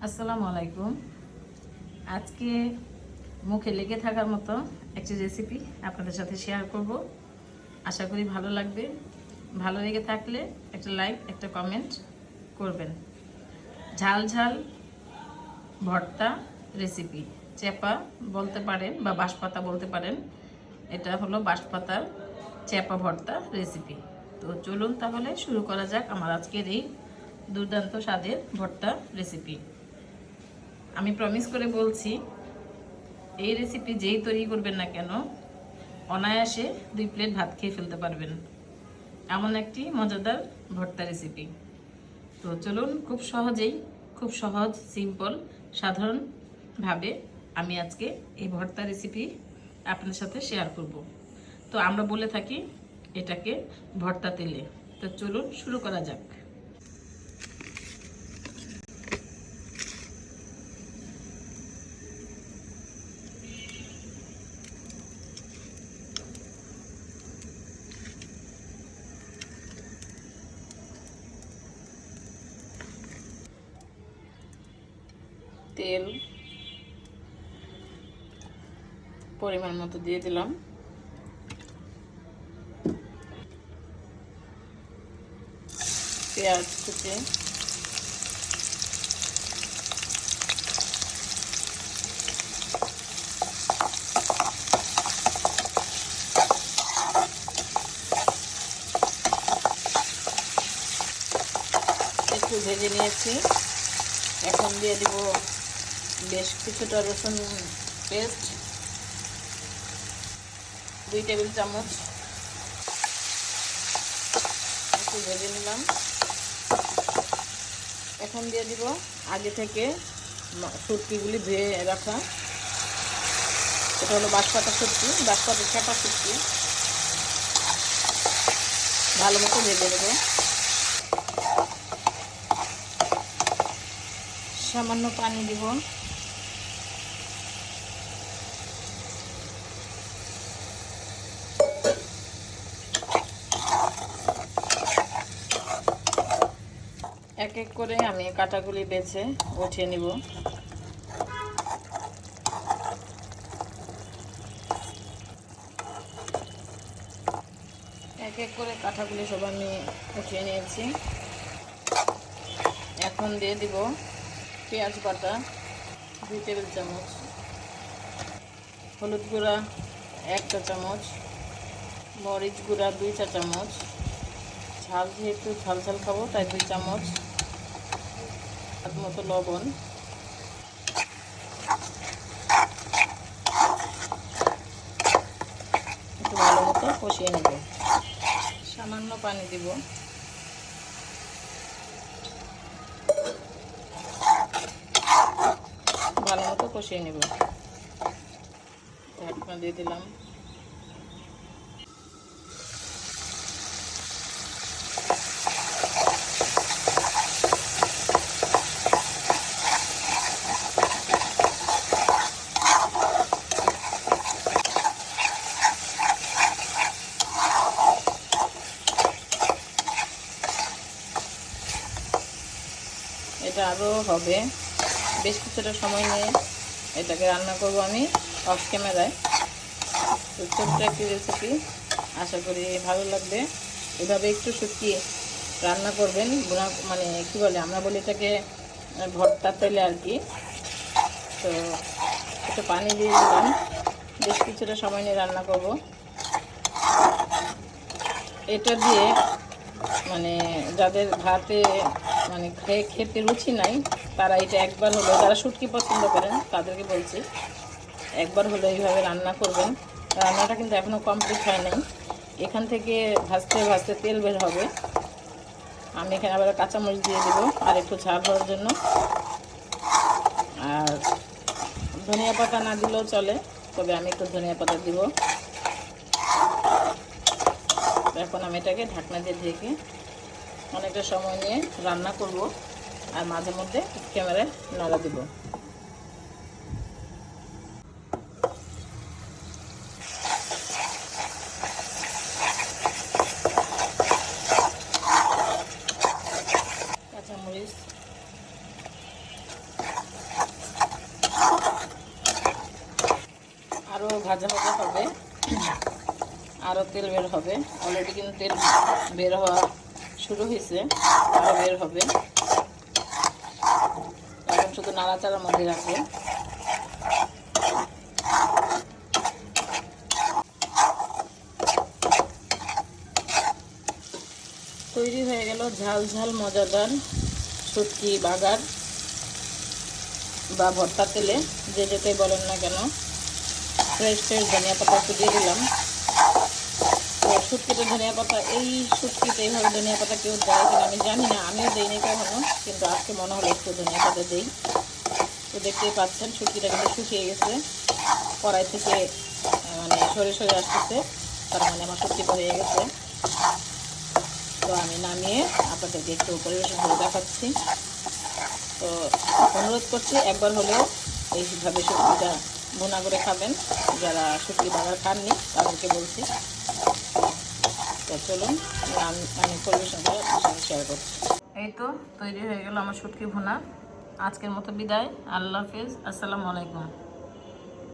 আসসালামু আলাইকুম। আজকে মুখে লেগে থাকার মতো একটি রেসিপি আপনাদের সাথে শেয়ার করব। আশা করি ভালো লাগবে। ভালো লেগে থাকলে একটা লাইক, একটা কমেন্ট করবেন। ঝাল ঝাল ভর্তা রেসিপি, চেপা বলতে পারেন বা বাঁশপাতা বলতে পারেন। এটা হলো বাঁশপাতার চেপা ভর্তা রেসিপি। তো চলুন তাহলে শুরু করা যাক আমার আজকের এই দুর্দান্ত স্বাদের ভর্তা রেসিপি। আমি প্রমিস করে বলছি, এই রেসিপি যেই তৈরি করবেন না কেন অনায়াসে 2 প্লেট ভাত খেয়ে ফেলতে পারবেন। এমন একটি মজাদার ভর্তা রেসিপি। তো চলুন, খুব সহজ সিম্পল সাধারণভাবে আমি আজকে এই ভর্তা রেসিপি আপনাদের সাথে শেয়ার করব। তো আমরা বলে থাকি এটাকে ভর্তা তেলে। তো চলুন শুরু করা যাক। তেল পরিমাণ মতো দিয়ে দিলাম। পেঁয়াজ কুচি, একটু ভেজে নিয়েছি। এখন দিয়ে দিব বেশ কিছুটা রসুন পেস্ট, 2 টেবিল চামচ। একটু ভেজে নিলাম। এখন দিয়ে দিব আগে থেকে শুটকিগুলি ধুয়ে রাখা। এটা হলো বাঁশপাতা শুটকি, বাঁশপাতা চেপা শুটকি। ভালো মতো ভেজে নেব। সামান্য পানি দিব। এক এক করে আমি কাঁটাগুলি বেছে উঠিয়ে নিব। এক এক করে কাঁটাগুলি সব আমি উঠিয়ে নিয়েছি। এখন দিয়ে দিব পেঁয়াজ বাটা 2 টেবিল চামচ, হলুদ গুঁড়া 1 চা চামচ, মরিচ গুঁড়া 2 চা চামচ, ঝাল যেহেতু ঝাল ঝাল খাবো তাই 2 চামচ, স্বাদ মতো লবণ, একটু ভালো মতো কষিয়ে নেব। সামান্য পানি দিব। ভালো মতো কষিয়ে নেব। ঢাকনা দিয়ে দিলাম। এটা আরও হবে, বেশ কিছুটা সময় নিয়ে এটাকে রান্না করব আমি অফ ক্যামেরায়। তো ছোট্ট একটি রেসিপি, আশা করি ভালো লাগবে। এভাবে একটু শুকিয়ে রান্না করবেন। মানে কি বলে, আমরা বলি এটাকে ভর্তা তেলে আর কি। তো একটু পানি দিয়ে দিলাম। বেশ কিছুটা সময় নিয়ে রান্না করব। এটা দিয়ে মানে যাদের ভাতে মানে খেতে রুচি নাই তারা এটা একবার হলো, যারা শুটকি পছন্দ করেন তাদেরকে বলছি একবার হলো এইভাবে রান্না করবেন। রান্নাটা কিন্তু এখনও কমপ্লিট হয় নাই। এখান থেকে ভাজতে ভাজতে তেল বের হবে। আমি এখানে আবার কাঁচামরিচ দিয়ে দেবো আর একটু ঝাল হওয়ার জন্য। আর ধনিয়া পাতা না দিলেও চলে, তবে আমি একটু ধনিয়া পাতা দিব। এখন আমি এটাকে ঢাকনা দিয়ে ঢেকে অনেকটা সময় নিয়ে রান্না করব। আর মাঝে মধ্যে ক্যামেরায় নাড়া দিব। কাঁচামরিচ ভাজা ভাজা হবে, আরও তেল বের হবে। অলরেডি কিন্তু তেল বের হওয়া শুরু হয়েছে, আরও বের হবে। এখন শুধু নাড়াচাড়ার মধ্যে রাখবো। তৈরি হয়ে গেল ঝাল ঝাল মজাদার শুটকি বাগার বা ভর্তা তেলে, যে যেটাই বলেন না কেন। ফ্রেশ ফ্রেশ ধনিয়া পাতা একটু দিয়ে দিলাম। তো শুটকিতে ধনিয়া পাতা, এই শুটকিতে এইভাবে ধনিয়া পাতা কেউ দেয় কিনা আমি জানি না, আমিও দিইনি কখনো, কিন্তু আজকে মনে হলো একটু ধনিয়া পাতা দিই। তো দেখতেই পাচ্ছেন শুটকিটা কিন্তু শুকিয়ে গেছে, কড়াই থেকে মানে সরে সরে আসতেছে, তার মানে আমার শুটকিটা হয়ে গেছে। তো আমি নামিয়ে আপনাদেরকে একটু পরিবেশন করে দেখাচ্ছি। তো অনুরোধ করছি একবার হলেও এইভাবে শুটকিটা ভুনা করে খাবেন, যারা শুটকি বাগার খাননি তাদেরকে বলছি। তো চলুন আমি পরিবেশন করে আপনার সঙ্গে শেয়ার করছি। এই তো তৈরি হয়ে গেল আমার শুটকি ভুনা। আজকের মতো বিদায়, আল্লাহ হাফেজ, আসসালামু আলাইকুম।